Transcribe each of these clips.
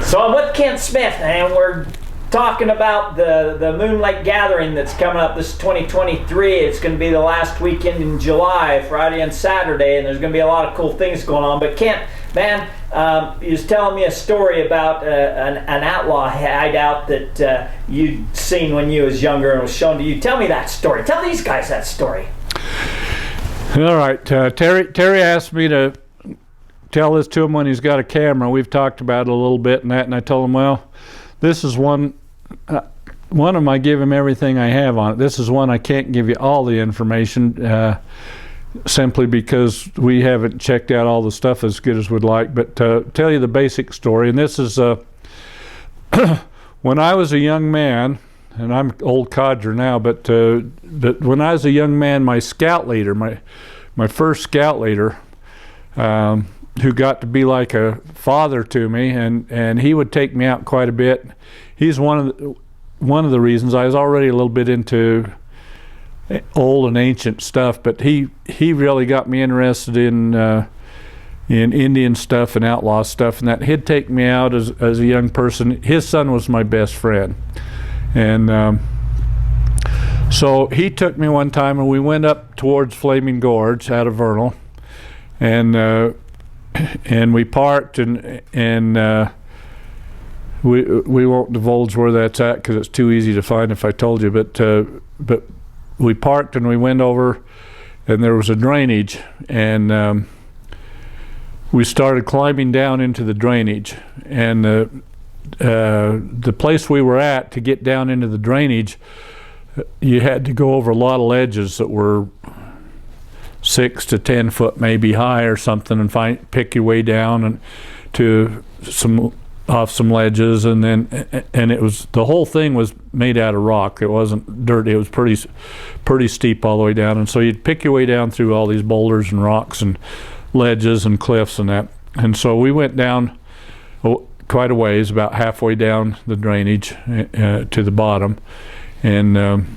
So I'm with Kent Smith, and we're talking about the Moon Lake Gathering that's coming up this 2023. It's going to be the last weekend in July, Friday and Saturday, and there's going to be a lot of cool things going on. But Kent, man, you was telling me a story about an outlaw hideout that you'd seen when you was younger and was shown to you. Tell me that story. Tell these guys that story. All right, Terry asked me to tell this to him when he's got a camera. We've talked about it a little bit and that, and I told him, well, this is one of them I give him everything I have on it. This is one I can't give you all the information simply because we haven't checked out all the stuff as good as we'd like. But tell you the basic story, and this is when I was a young man, and I'm old codger now, but when I was a young man, my scout leader, my first scout leader, who got to be like a father to me, and he would take me out quite a bit. He's one of the reasons I was already a little bit into old and ancient stuff, but he really got me interested in Indian stuff and outlaw stuff, and that he'd take me out as a young person. His son was my best friend, and so he took me one time, and we went up towards Flaming Gorge out of Vernal, and we parked, and we won't divulge where that's at because it's too easy to find if I told you. But we parked and we went over, and there was a drainage, and we started climbing down into the drainage. And the place we were at, to get down into the drainage, you had to go over a lot of ledges that were 6 to 10 foot maybe high or something, and pick your way down and to off some ledges, and it was, the whole thing was made out of rock. It wasn't dirt. It was pretty steep all the way down, and so you'd pick your way down through all these boulders and rocks and ledges and cliffs and that. And so we went down quite a ways, about halfway down the drainage to the bottom, and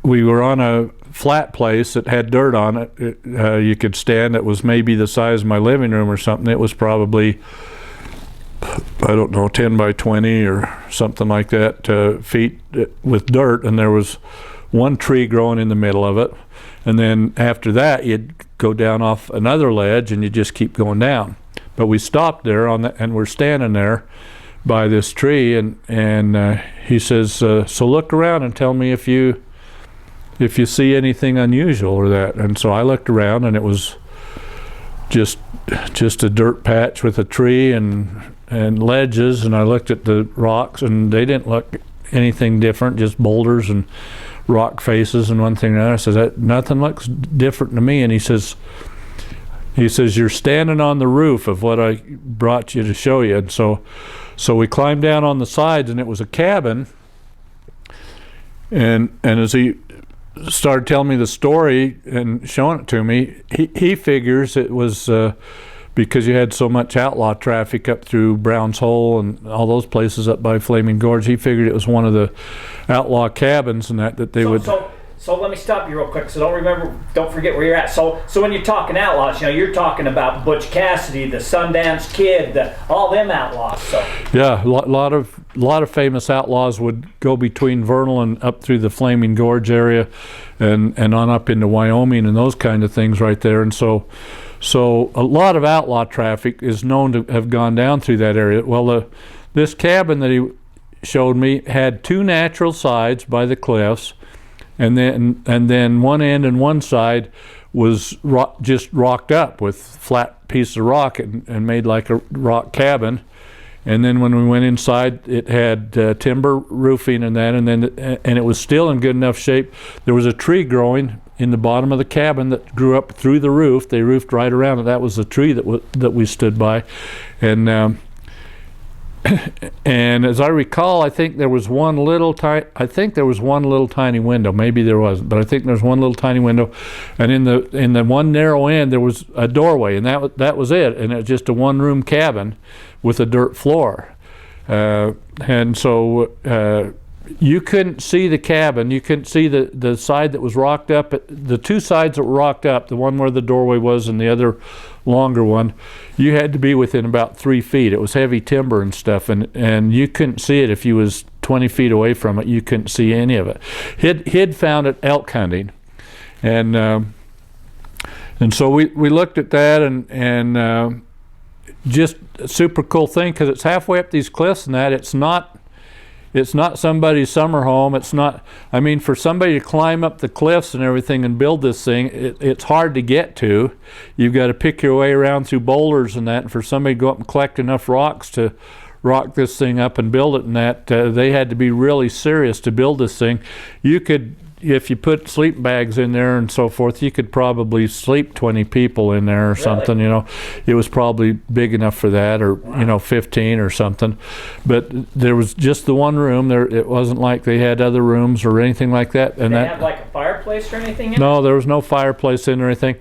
we were on a flat place that had dirt on it. You could stand. It was maybe the size of my living room or something. It was probably, I don't know, 10 by 20 or something like that feet with dirt, and there was one tree growing in the middle of it. And then after that, you'd go down off another ledge, and you just keep going down. But we stopped there and we're standing there by this tree, and he says, so look around and tell me if you see anything unusual or that. And so I looked around, and it was just a dirt patch with a tree and ledges, and I looked at the rocks, and they didn't look anything different, just boulders and rock faces and one thing or another. I said, nothing looks different to me. And he says, you're standing on the roof of what I brought you to show you. And so we climbed down on the sides, and it was a cabin, and as he started telling me the story and showing it to me, he figures it was because you had so much outlaw traffic up through Brown's Hole and all those places up by Flaming Gorge. He figured it was one of the outlaw cabins and that they would. So let me stop you real quick. So don't forget where you're at. So when you're talking outlaws, you're talking about Butch Cassidy, the Sundance Kid, all them outlaws. So yeah, a lot of famous outlaws would go between Vernal and up through the Flaming Gorge area, and on up into Wyoming and those kind of things right there. And so a lot of outlaw traffic is known to have gone down through that area. Well, this cabin that he showed me had two natural sides by the cliffs. And then one end and one side was just rocked up with flat piece of rock and made like a rock cabin. And then when we went inside, it had timber roofing and that, and it was still in good enough shape. There was a tree growing in the bottom of the cabin that grew up through the roof. They roofed right around it. That was the tree that we stood by, and and as I recall, I think there was one little tiny window. Maybe there wasn't, but I think there was one little tiny window, and in the one narrow end there was a doorway, and that was it. And it was just a one-room cabin with a dirt floor, and so you couldn't see the cabin. You couldn't see the side that was rocked up. The two sides that were rocked up, the one where the doorway was and the other longer one, you had to be within about 3 feet. It was heavy timber and stuff, and you couldn't see it if you was 20 feet away from it. You couldn't see any of it. He'd found it elk hunting, and so we looked at that, and just a super cool thing, because it's halfway up these cliffs and that. It's not somebody's summer home. It's not, I mean, for somebody to climb up the cliffs and everything and build this thing, it's hard to get to. You've got to pick your way around through boulders and that, and for somebody to go up and collect enough rocks to rock this thing up and build it and that, they had to be really serious to build this thing. You could, if you put sleep bags in there and so forth, you could probably sleep 20 people in there or something, you know. It was probably big enough for that, or, you know, 15 or something. But there was just the one room there. It wasn't like they had other rooms or anything like that. And Did they have like a fireplace or anything in No, there was no fireplace in or anything.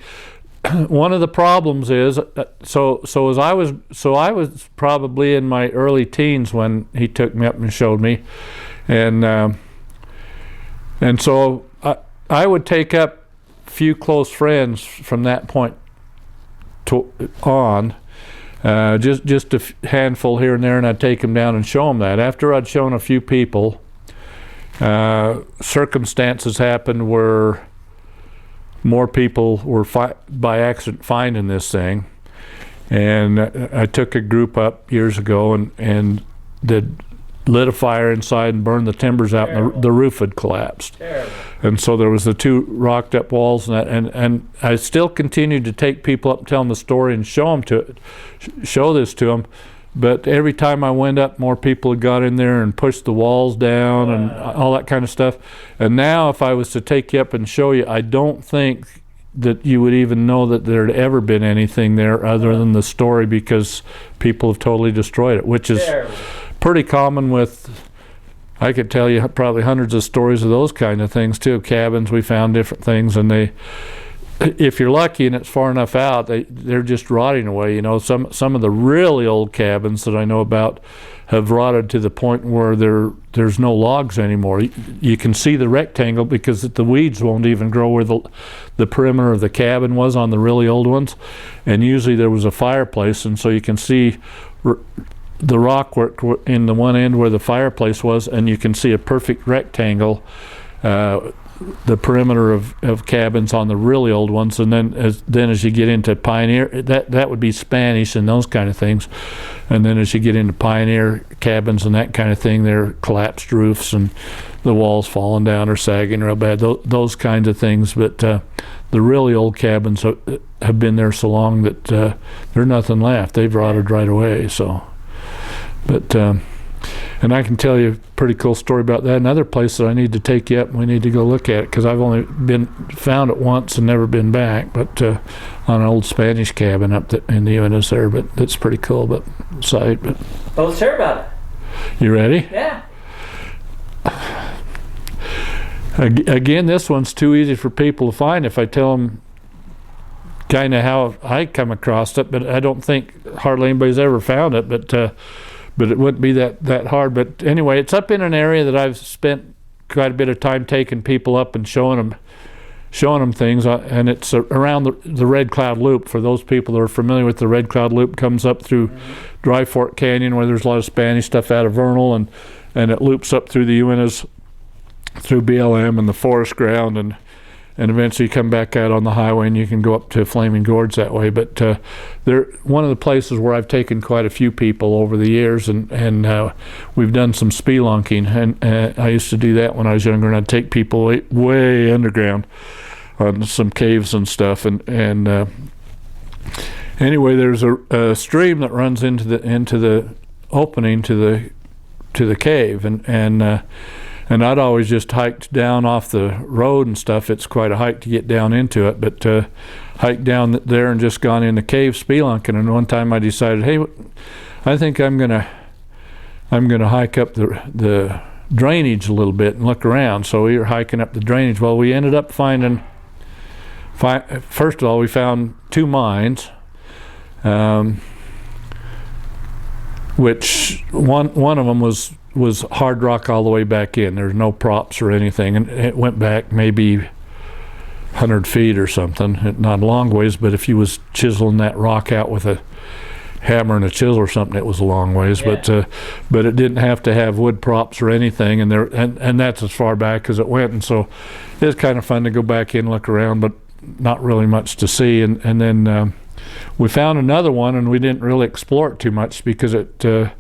One of the problems is, I was probably in my early teens when he took me up and showed me, and so I would take up a few close friends from that point on, just a handful here and there, and I'd take them down and show them that. After I'd shown a few people, circumstances happened where more people were by accident finding this thing, and I took a group up years ago and lit a fire inside and burned the timbers out. Terrible. And the roof had collapsed. Terrible. And so there was the two rocked up walls and that, and I still continued to take people up and tell them the story and show this to them. But every time I went up, more people had got in there and pushed the walls down and all that kind of stuff. And now if I was to take you up and show you, I don't think that you would even know that there had ever been anything there other than the story, because people have totally destroyed it, which is pretty common with, I could tell you probably hundreds of stories of those kind of things too. Cabins, we found different things, and if you're lucky and it's far enough out, they're just rotting away. You know, some of the really old cabins that I know about have rotted to the point where there's no logs anymore. You can see the rectangle because the weeds won't even grow where the perimeter of the cabin was on the really old ones, and usually there was a fireplace, and so you can see the rockwork in the one end where the fireplace was, and you can see a perfect rectangle, the perimeter of cabins on the really old ones. And then as you get into Pioneer, that would be Spanish and those kind of things. And then as you get into Pioneer cabins and that kind of thing, they're collapsed roofs and the walls falling down or sagging real bad, those kinds of things. But the really old cabins have been there so long that there's nothing left. They've rotted right away. So, but and I can tell you a pretty cool story about that. Another place that I need to take you up, and we need to go look at it, because I've only found it once and never been back, but on an old Spanish cabin up in the Uintas there. But that's pretty cool, but site. But well, let's hear about it. You ready? Yeah. Again, this one's too easy for people to find if I tell them kind of how I come across it, but I don't think hardly anybody's ever found it, but it wouldn't be that hard. But anyway, it's up in an area that I've spent quite a bit of time taking people up and showing them things, and it's around the Red Cloud Loop. For those people that are familiar with the Red Cloud Loop, comes up through Dry Fork Canyon, where there's a lot of Spanish stuff out of Vernal, and it loops up through the Uintas, through BLM and the forest ground, and eventually you come back out on the highway and you can go up to Flaming Gorge that way. But they're one of the places where I've taken quite a few people over the years, and we've done some spelunking, and I used to do that when I was younger, and I'd take people way underground on some caves and stuff, and anyway, there's a stream that runs into the opening to the cave, and I'd always just hiked down off the road and stuff. It's quite a hike to get down into it, but hiked down there and just gone in the cave spelunking. And one time I decided, hey, I think I'm gonna hike up the drainage a little bit and look around. So we were hiking up the drainage. Well, we ended up finding, first of all, we found two mines. which one of them was hard rock all the way back in. There's no props or anything, and it went back maybe 100 feet or something. Not a long ways, but if you was chiseling that rock out with a hammer and a chisel or something, it was a long ways. Yeah. But it didn't have to have wood props or anything, and that's as far back as it went. And so it was kind of fun to go back in, look around, but not really much to see. And then we found another one, and we didn't really explore it too much because the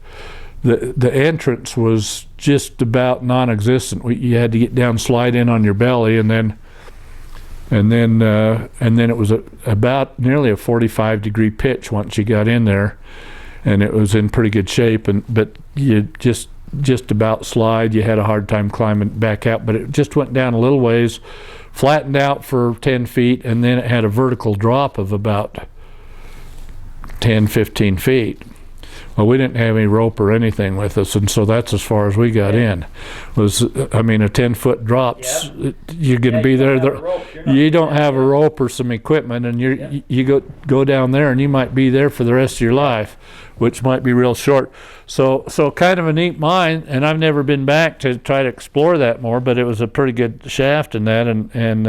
entrance was just about non-existent. You had to get down, slide in on your belly, and then it was about nearly a 45-degree pitch once you got in there, and it was in pretty good shape. But you just about slide. You had a hard time climbing back out, but it just went down a little ways, flattened out for 10 feet, and then it had a vertical drop of about 10, 15 feet. Well, we didn't have any rope or anything with us, and so that's as far as we got in. A 10-foot drops. Yep. You're going to be there. You don't have a rope or some equipment, and you go down there, and you might be there for the rest of your life, which might be real short. So kind of a neat mine, and I've never been back to try to explore that more, but it was a pretty good shaft in that, and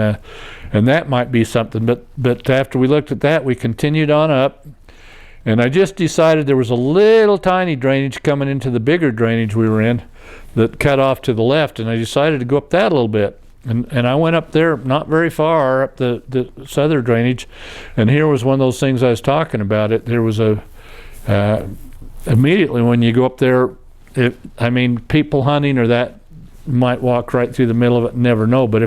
that might be something. But after we looked at that, we continued on up. And I just decided there was a little tiny drainage coming into the bigger drainage we were in that cut off to the left, and I decided to go up that a little bit. And I went up there not very far, up the southern drainage, and here was one of those things I was talking about. There was immediately when you go up there, people hunting or that might walk right through the middle of it and never know, but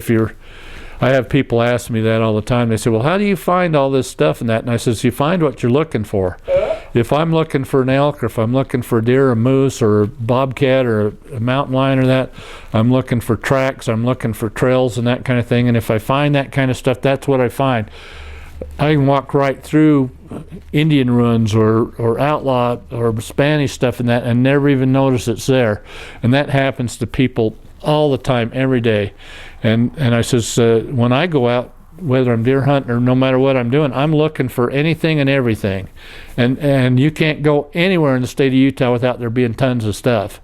I have people ask me that all the time. They say, well, how do you find all this stuff and that? And I says, you find what you're looking for. If I'm looking for an elk, or if I'm looking for a deer, a moose, or a bobcat, or a mountain lion or that, I'm looking for tracks, I'm looking for trails and that kind of thing. And if I find that kind of stuff, that's what I find. I can walk right through Indian ruins or outlaw or Spanish stuff and that and never even notice it's there. And that happens to people all the time, every day. And I says, when I go out, whether I'm deer hunting or no matter what I'm doing, I'm looking for anything and everything. And you can't go anywhere in the state of Utah without there being tons of stuff.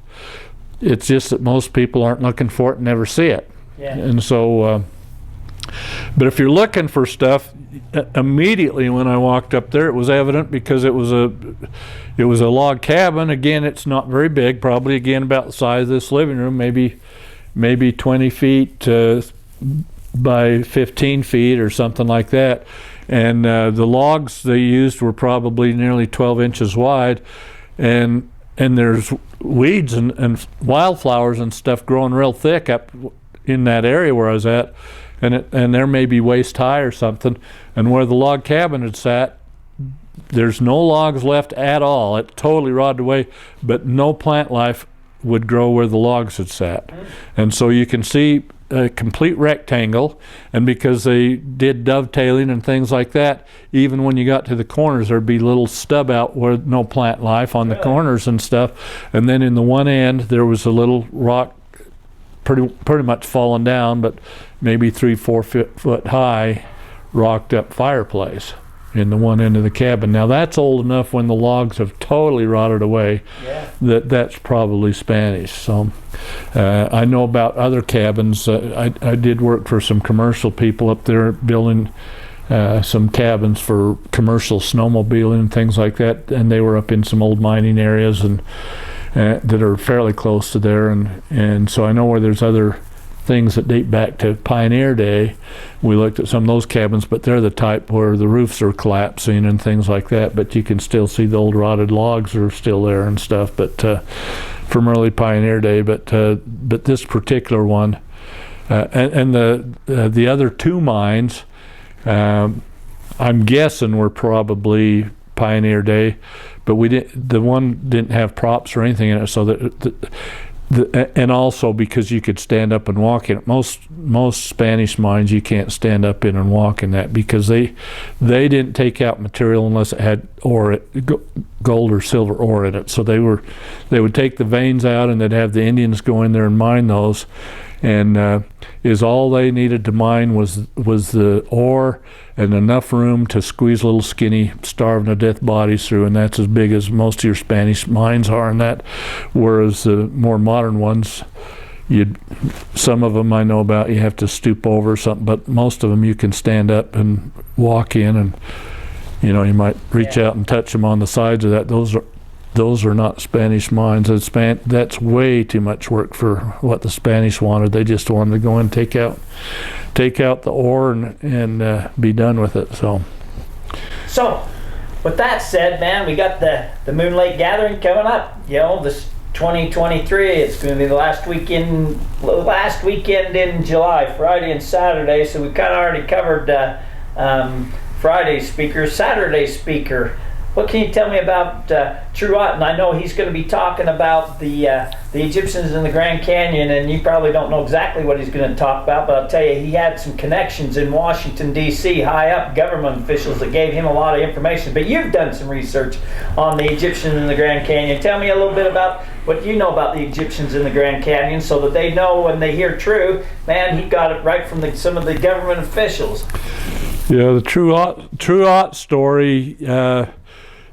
It's just that most people aren't looking for it and never see it. Yeah. And so, but if you're looking for stuff, immediately when I walked up there, it was evident because it was a log cabin. Again, it's not very big, probably again about the size of this living room, maybe 20 feet by 15 feet or something like that. And the logs they used were probably nearly 12 inches wide. And there's weeds and wildflowers and stuff growing real thick up in that area where I was at. And there may be waist high or something. And where the log cabin had sat, there's no logs left at all. It totally rotted away, but no plant life would grow where the logs had sat. And so you can see a complete rectangle, and because they did dovetailing and things like that, even when you got to the corners, there'd be little stub out where no plant life on the corners and stuff. And then in the one end, there was a little rock pretty much fallen down, but maybe 3-4 foot high, rocked up fireplace in the one end of the cabin. Now that's old enough when the logs have totally rotted away that's probably Spanish. So I know about other cabins. I did work for some commercial people up there building some cabins for commercial snowmobiling and things like that, and they were up in some old mining areas and that are fairly close to there, and so I know where there's other things that date back to Pioneer Day. We looked at some of those cabins, but they're the type where the roofs are collapsing and things like that, but you can still see the old rotted logs are still there and stuff, but from early Pioneer Day. But this particular one, and the other two mines, I'm guessing were probably Pioneer Day, but the one didn't have props or anything in it, so that and also because you could stand up and walk in it. Most Spanish mines you can't stand up in and walk in that, because they didn't take out material unless it had ore, gold or silver ore in it. So they would take the veins out, and they'd have the Indians go in there and mine those, and is all they needed to mine was the ore and enough room to squeeze little skinny starving to death bodies through, and that's as big as most of your Spanish mines are, and that, whereas the more modern ones, some of them I know about, you have to stoop over or something, but most of them you can stand up and walk in, and you might reach out and touch them on the sides of that. Those are not Spanish mines. That's way too much work for what the Spanish wanted. They just wanted to go in and take out the ore and be done with it. So with that said, man, we got the Moon Lake Gathering coming up. This 2023. It's going to be the last weekend in July, Friday and Saturday. So we kind of already covered Friday's speaker, Saturday's speaker. What can you tell me about True Otten? I know he's going to be talking about the Egyptians in the Grand Canyon, and you probably don't know exactly what he's going to talk about, but I'll tell you, he had some connections in Washington, D.C., high up government officials that gave him a lot of information. But you've done some research on the Egyptians in the Grand Canyon. Tell me a little bit about what you know about the Egyptians in the Grand Canyon, so that they know when they hear True, man, he got it right from some of the government officials. Yeah, the True Ott story,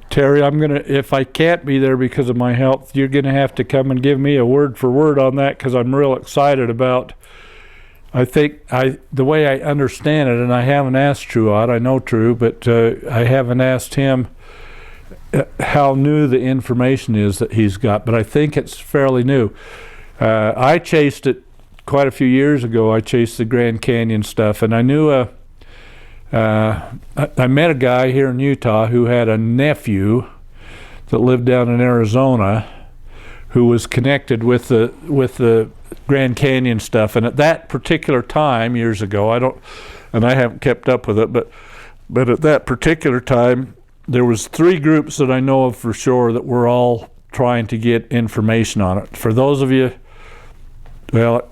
Terry, if I can't be there because of my health, you're gonna have to come and give me a word for word on that, because I'm real excited about. The way I understand it, and I haven't asked True Ott, I know True, but I haven't asked him how new the information is that he's got, but I think it's fairly new. I chased it quite a few years ago. I chased the Grand Canyon stuff, and I knew I met a guy here in Utah who had a nephew that lived down in Arizona who was connected with the Grand Canyon stuff, and at that particular time years ago, I haven't kept up with it, but at that particular time there was 3 groups that I know of for sure that were all trying to get information on it. For those of you, well,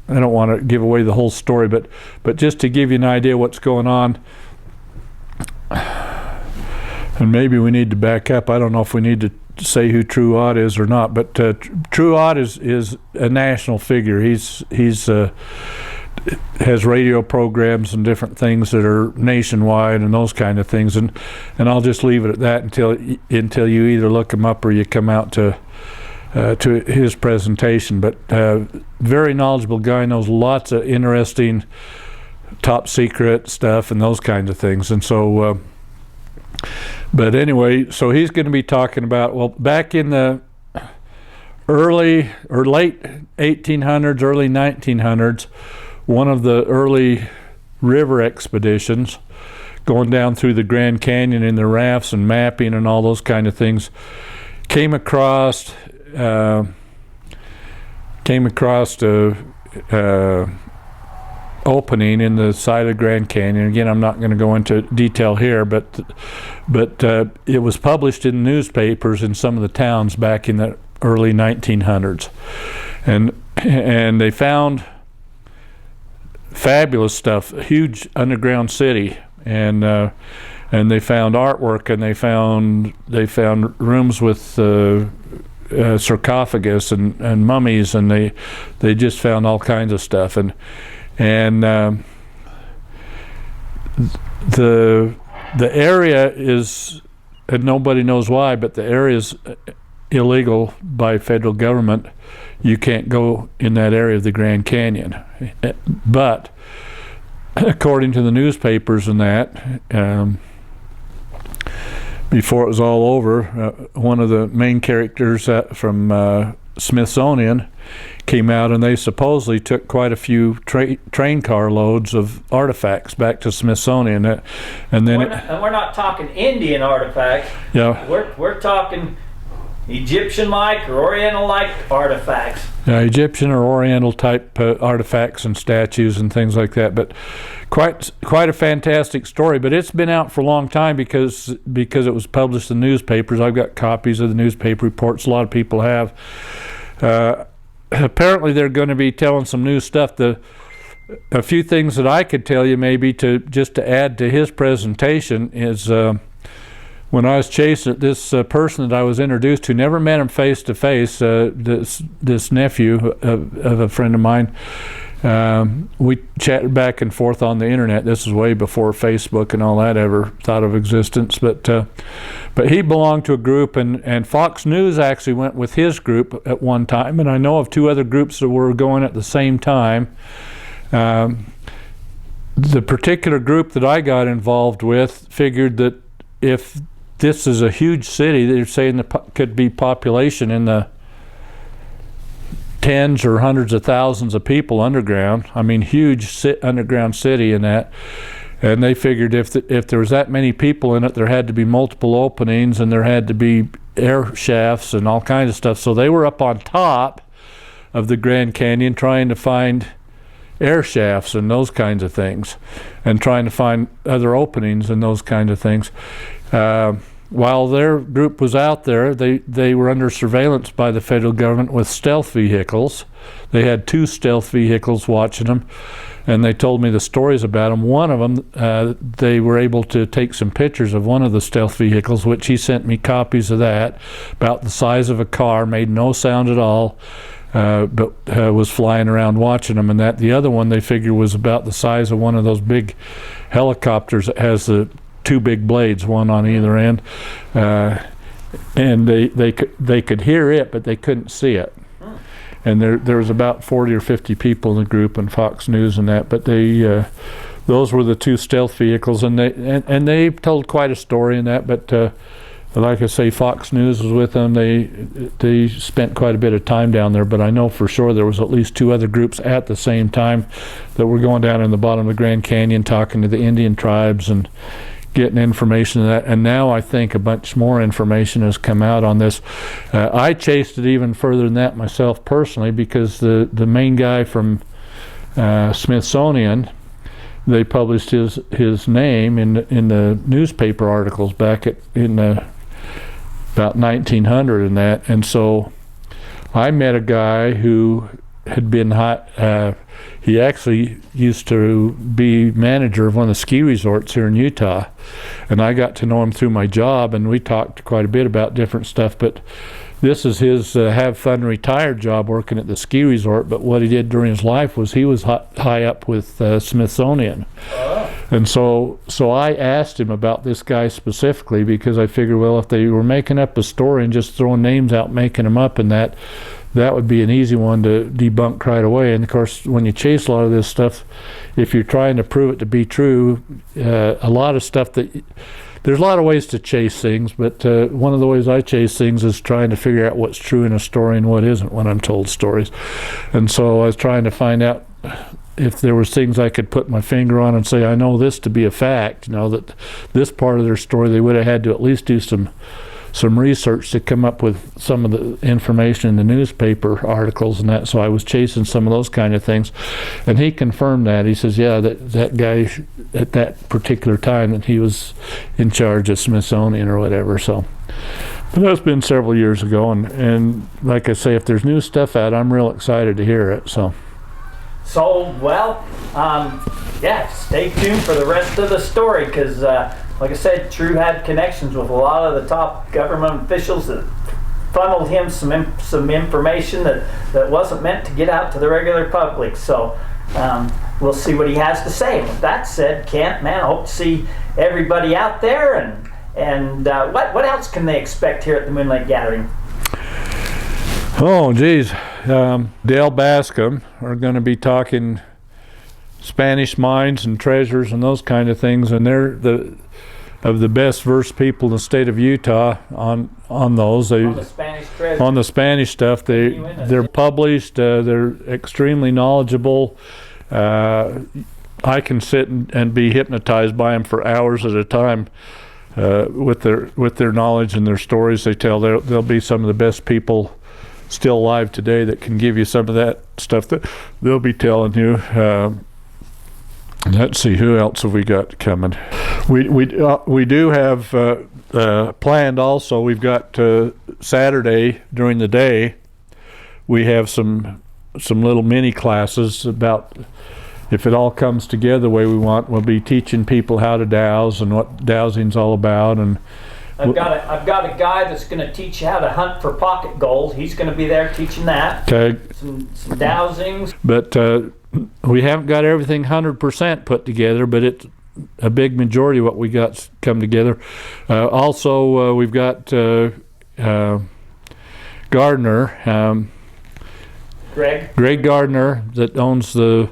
I don't want to give away the whole story, but just to give you an idea what's going on, and maybe we need to back up. I don't know if we need to say who True Ott is or not, but True Ott is a national figure. He's has radio programs and different things that are nationwide and those kind of things, and I'll just leave it at that until you either look him up or you come out to his presentation. But very knowledgeable guy, knows lots of interesting top secret stuff and those kinds of things. And so but anyway, so he's going to be talking about, well, back in the early or late 1800s, early 1900s, one of the early river expeditions going down through the Grand Canyon in the rafts and mapping and all those kind of things came across a opening in the side of Grand Canyon. Again, I'm not going to go into detail here, but it was published in newspapers in some of the towns back in the early 1900s, and they found fabulous stuff, a huge underground city, and they found artwork, and they found rooms with sarcophagus and mummies, and they just found all kinds of stuff, and the area is, and nobody knows why, but the area is illegal by federal government. You can't go in that area of the Grand Canyon. But according to the newspapers and that, before it was all over, one of the main characters from Smithsonian came out, and they supposedly took quite a few train car loads of artifacts back to Smithsonian, and then we're not talking Indian artifacts. Yeah, we're talking Egyptian-like or Oriental-like artifacts. Yeah, Egyptian or Oriental type artifacts and statues and things like that. But quite a fantastic story. But it's been out for a long time because it was published in newspapers. I've got copies of the newspaper reports. A lot of people have. Apparently, they're going to be telling some new stuff. A few things that I could tell you maybe to add to his presentation is when I was chasing it, this person that I was introduced to, never met him face to face, this nephew of a friend of mine. We chatted back and forth on the internet. This is way before Facebook and all that ever thought of existence. But he belonged to a group, and Fox News actually went with his group at one time. And I know of 2 other groups that were going at the same time. The particular group that I got involved with figured that if this is a huge city, they're saying there could be population in the tens or hundreds of thousands of people underground. I mean, huge underground city in that. And they figured if there was that many people in it, there had to be multiple openings, and there had to be air shafts and all kinds of stuff. So they were up on top of the Grand Canyon trying to find air shafts and those kinds of things, and trying to find other openings and those kinds of things. While their group was out there, they were under surveillance by the federal government with stealth vehicles. They had 2 stealth vehicles watching them, and they told me the stories about them. One of them, they were able to take some pictures of one of the stealth vehicles, which he sent me copies of that, about the size of a car, made no sound at all, but was flying around watching them. And that the other one they figured was about the size of one of those big helicopters that has the 2 big blades, one on either end, and they could hear it, but they couldn't see it. And there was about 40 or 50 people in the group, and Fox News and that. But those were the 2 stealth vehicles, and they told quite a story in that. But like I say, Fox News was with them. They spent quite a bit of time down there. But I know for sure there was at least 2 other groups at the same time that were going down in the bottom of the Grand Canyon, talking to the Indian tribes and getting information on that. And now I think a bunch more information has come out on this. I chased it even further than that myself personally, because the main guy from Smithsonian, they published his name in the newspaper articles back in about 1900 and that. And so I met a guy who had been he actually used to be manager of one of the ski resorts here in Utah, and I got to know him through my job, and we talked quite a bit about different stuff. But this is his have fun retired job, working at the ski resort. But what he did during his life was he was high up with Smithsonian. And so I asked him about this guy specifically, because I figured, well, if they were making up a story and just throwing names out, making them up, and that would be an easy one to debunk right away. And of course, when you chase a lot of this stuff, if you're trying to prove it to be true, a lot of stuff there's a lot of ways to chase things, but one of the ways I chase things is trying to figure out what's true in a story and what isn't when I'm told stories. And so I was trying to find out if there was things I could put my finger on and say, I know this to be a fact, that this part of their story, they would have had to at least do some research to come up with some of the information in the newspaper articles and that. So I was chasing some of those kind of things, and he confirmed that. He says, yeah, that guy at that particular time, that he was in charge of Smithsonian or whatever. So, but that's been several years ago, and like I say, if there's new stuff out, I'm real excited to hear it. So well, yeah, stay tuned for the rest of the story, because like I said, True had connections with a lot of the top government officials that funneled him some information that wasn't meant to get out to the regular public. So we'll see what he has to say. With that said, Kent, man, I hope to see everybody out there. And what else can they expect here at the Moonlight Gathering? Oh, geez. Dale Bascom are going to be talking Spanish mines and treasures and those kind of things, and they're of the best versed people in the state of Utah on those. On the Spanish treasure. On the Spanish stuff. They're published. They're extremely knowledgeable. I can sit and be hypnotized by them for hours at a time with their knowledge and their stories they tell. They'll be some of the best people still alive today that can give you some of that stuff that they'll be telling you. Let's see, who else have we got coming? We do have planned also. We've got Saturday during the day. We have some little mini classes about, if it all comes together the way we want, we'll be teaching people how to dowse and what dowsing's all about, and I've got a guy that's going to teach you how to hunt for pocket gold. He's going to be there teaching that. Okay. Some dowsings. But we haven't got everything 100% put together, but it's a big majority of what we got come together. Also, we've got Gardner, Greg Gardner, that owns the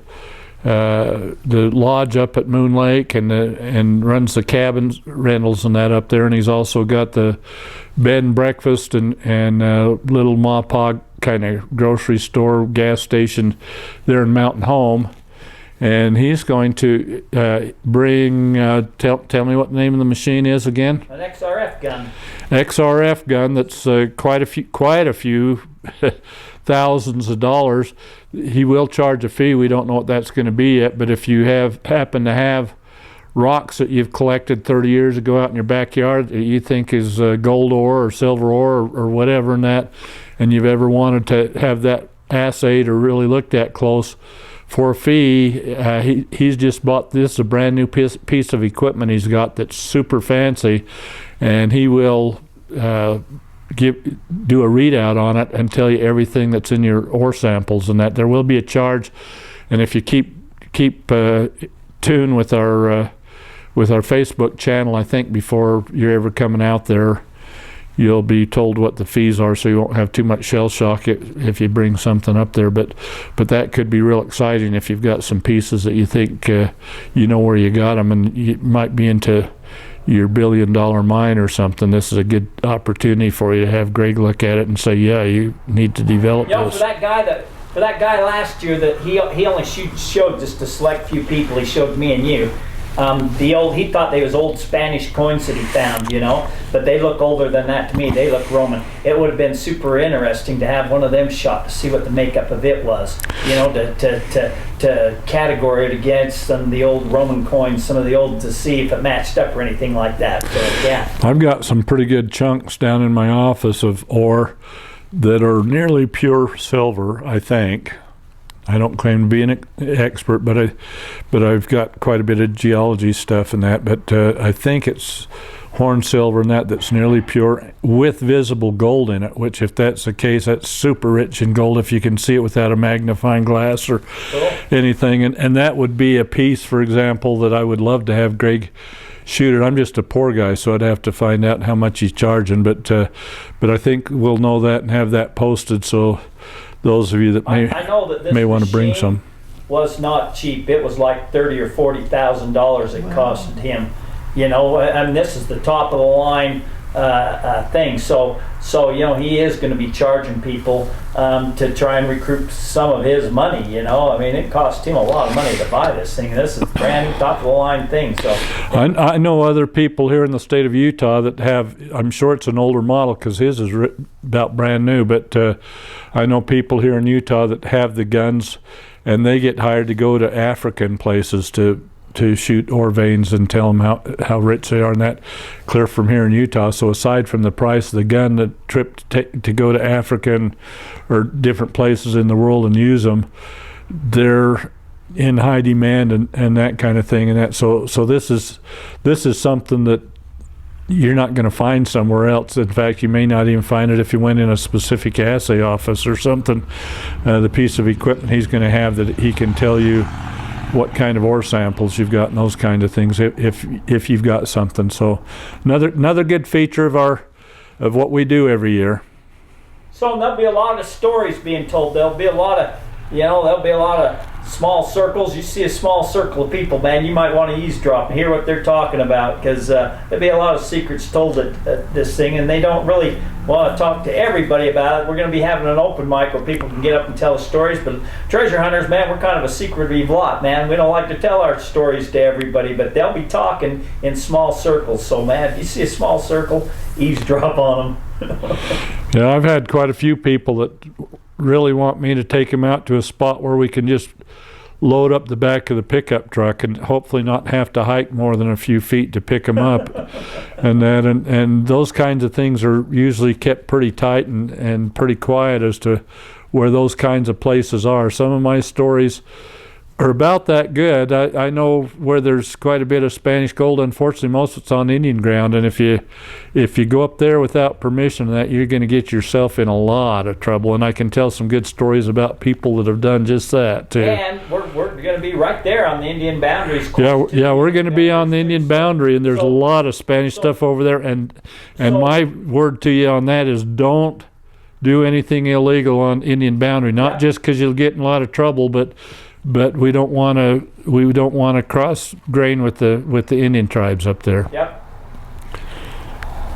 lodge up at Moon Lake and runs the cabin rentals and that up there, and he's also got the bed and breakfast and little ma pa kind of grocery store gas station there in Mountain Home. And he's going to bring, tell me what the name of the machine is again? An XRF gun. XRF gun that's quite a few thousands of dollars. He will charge a fee. We don't know what that's going to be yet, but if you happen to have rocks that you've collected 30 years ago out in your backyard that you think is gold ore or silver ore or whatever in that, and you've ever wanted to have that assayed or really looked at close, for a fee, he's just bought this, a brand new piece of equipment he's got that's super fancy, and he will do a readout on it and tell you everything that's in your ore samples and that. There will be a charge, and if you keep tune with our Facebook channel, I think before you're ever coming out there, you'll be told what the fees are, so you won't have too much shell shock if you bring something up there. But that could be real exciting if you've got some pieces that you think you know where you got them, and you might be into your $1 billion mine or something. This is a good opportunity for you to have Greg look at it and say, yeah, you need to develop this. For that guy last year that he only showed just a select few people. He showed me and you. He thought they was old Spanish coins that he found, but they look older than that to me. They look Roman. It would have been super interesting to have one of them shot to see what the makeup of it was, to categorize it against some of the old Roman coins, some of the old, to see if it matched up or anything like that. So, yeah. I've got some pretty good chunks down in my office of ore that are nearly pure silver, I think. I don't claim to be an expert, but I've got quite a bit of geology stuff in that. But I think it's horn silver and that's nearly pure with visible gold in it. Which, if that's the case, that's super rich in gold if you can see it without a magnifying glass or anything. And that would be a piece, for example, that I would love to have Greg shoot it. I'm just a poor guy, so I'd have to find out how much he's charging. But I think we'll know that and have that posted. So those of you that may want to bring some. Was not cheap. It was like $30,000 or $40,000 it costed him. This is the top of the line thing. So he is going to be charging people to try and recoup some of his money. It cost him a lot of money to buy this thing. This is a brand new top of the line thing. So I know other people here in the state of Utah that have. I'm sure it's an older model because his is about brand new. But I know people here in Utah that have the guns, and they get hired to go to African places to shoot ore veins and tell them how rich they are, and that clear from here in Utah. So aside from the price of the gun, the trip to go to Africa or different places in the world and use them, they're in high demand and that kind of thing. And that so this is something that you're not going to find somewhere else. In fact, you may not even find it if you went in a specific assay office or something. The piece of equipment he's going to have that he can tell you what kind of ore samples you've got and those kind of things if you've got something. So another good feature of what we do every year. So there'll be a lot of stories being told. There'll be a lot of small circles. You see a small circle of people, man, you might want to eavesdrop and hear what they're talking about, because there'll be a lot of secrets told at this thing, and they don't really want to talk to everybody about it. We're going to be having an open mic where people can get up and tell stories, but treasure hunters, man, we're kind of a secretive lot, man. We don't like to tell our stories to everybody, but they'll be talking in small circles. So, man, if you see a small circle, eavesdrop on them. Yeah, I've had quite a few people that really want me to take them out to a spot where we can just load up the back of the pickup truck and hopefully not have to hike more than a few feet to pick them up. and those kinds of things are usually kept pretty tight and pretty quiet as to where those kinds of places are. Some of my stories are about that good. I know where there's quite a bit of Spanish gold. Unfortunately, most of it's on Indian ground, and if you go up there without permission, that you're going to get yourself in a lot of trouble. And I can tell some good stories about people that have done just that too. And we're going to be right there on the Indian boundaries. Yeah, we're going to be on the Indian boundary, and there's a lot of Spanish stuff over there. And my word to you on that is, don't do anything illegal on Indian boundary. Not just because you'll get in a lot of trouble, but we don't want to cross grain with the Indian tribes up there. Yep.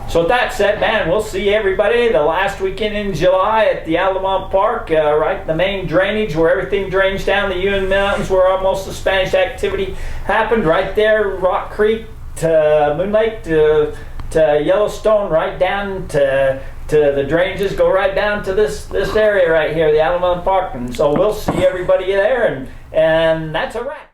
So with that said, man, we'll see everybody the last weekend in July at the Outlaw Park, right, the main drainage where everything drains down the Uin Mountains, where most of the Spanish activity happened, right there, Rock Creek to Moon Lake to Yellowstone, right down to the drainages, go right down to this area right here, the Outlaw Park. And so we'll see everybody there, and that's a wrap.